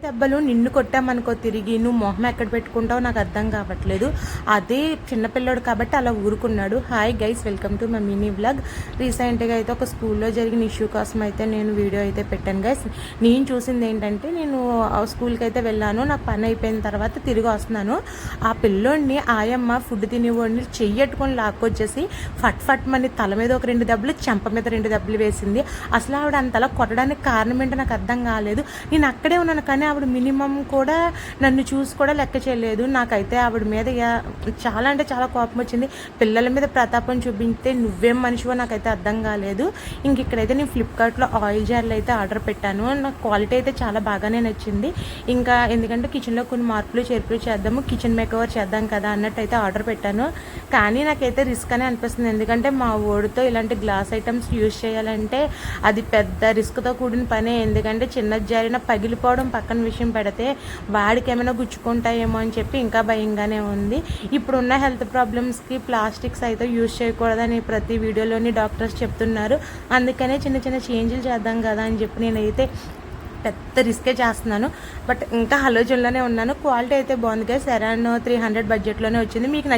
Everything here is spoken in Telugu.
దెబ్బలు నిన్ను కొట్టామనుకో తిరిగి నువ్వు మొహం ఎక్కడ పెట్టుకుంటావో నాకు అర్థం కావట్లేదు. అదే చిన్నపిల్లడు కాబట్టి అలా ఊరుకున్నాడు. Hi guys, welcome to my mini vlog. రీసెంట్గా అయితే ఒక స్కూల్లో జరిగిన ఇష్యూ కోసం అయితే నేను వీడియో అయితే పెట్టాను గైస్. నేను చూసింది ఏంటంటే, నేను స్కూల్కి అయితే వెళ్ళాను, నాకు పని అయిపోయిన తర్వాత తిరిగి వస్తున్నాను. ఆ పిల్లోడిని ఆయమ్మ ఫుడ్ తినేవాడిని చెయ్యట్టుకొని లాక్కొచ్చేసి ఫట్ మని తల మీద ఒక 2 దెబ్బలు, చెంప మీద 2 దెబ్బలు వేసింది. అసలు ఆవిడ అంతలా కొట్టడానికి కారణం ఏంటో నాకు అర్థం కాలేదు. నేను అక్కడే ఉన్నాను కానీ ఆవిడ మినిమం కూడా నన్ను చూసి కూడా లెక్క చేయలేదు. నాకైతే ఆవిడ మీద చాలా అంటే చాలా కోపం వచ్చింది. పిల్లల మీద ప్రతాపం చూపిస్తే నువ్వేం మనిషివో నాకైతే అర్థం కాలేదు. ఇంక ఇక్కడైతే నేను ఫ్లిప్కార్ట్లో ఆయిల్ జార్లు అయితే ఆర్డర్ పెట్టాను. నాకు క్వాలిటీ అయితే చాలా బాగానే నచ్చింది. ఇంకా ఎందుకంటే కిచెన్లో కొన్ని మార్పులు చేర్పులు చేద్దాము, కిచెన్ మేకవర్ చేద్దాం కదా అన్నట్టు అయితే ఆర్డర్ పెట్టాను. కానీ నాకైతే రిస్క్ అనే అనిపిస్తుంది. ఎందుకంటే మా ఓడితో ఇలాంటి గ్లాస్ ఐటమ్స్ యూజ్ చేయాలంటే అది పెద్ద రిస్క్తో కూడిన పనే. ఎందుకంటే చిన్నది జారిన పగిలిపోవడం పక్కన విషయం పెడితే వాడికి ఏమైనా గుచ్చుకుంటాయేమో అని చెప్పి ఇంకా భయంగానే ఉంది. ఇప్పుడున్న హెల్త్ ప్రాబ్లమ్స్కి ప్లాస్టిక్స్ అయితే యూజ్ చేయకూడదని ప్రతి వీడియోలోని డాక్టర్స్ చెప్తున్నారు. అందుకనే చిన్న చిన్న చేంజ్లు చేద్దాం కదా అని చెప్పి నేనైతే పెద్ద రిస్కే చేస్తున్నాను. బట్ ఇంకా ఆలోచనలోనే ఉన్నాను. క్వాలిటీ అయితే బాగుంది కదా, అరౌండ్ 300 బడ్జెట్లోనే వచ్చింది. మీకు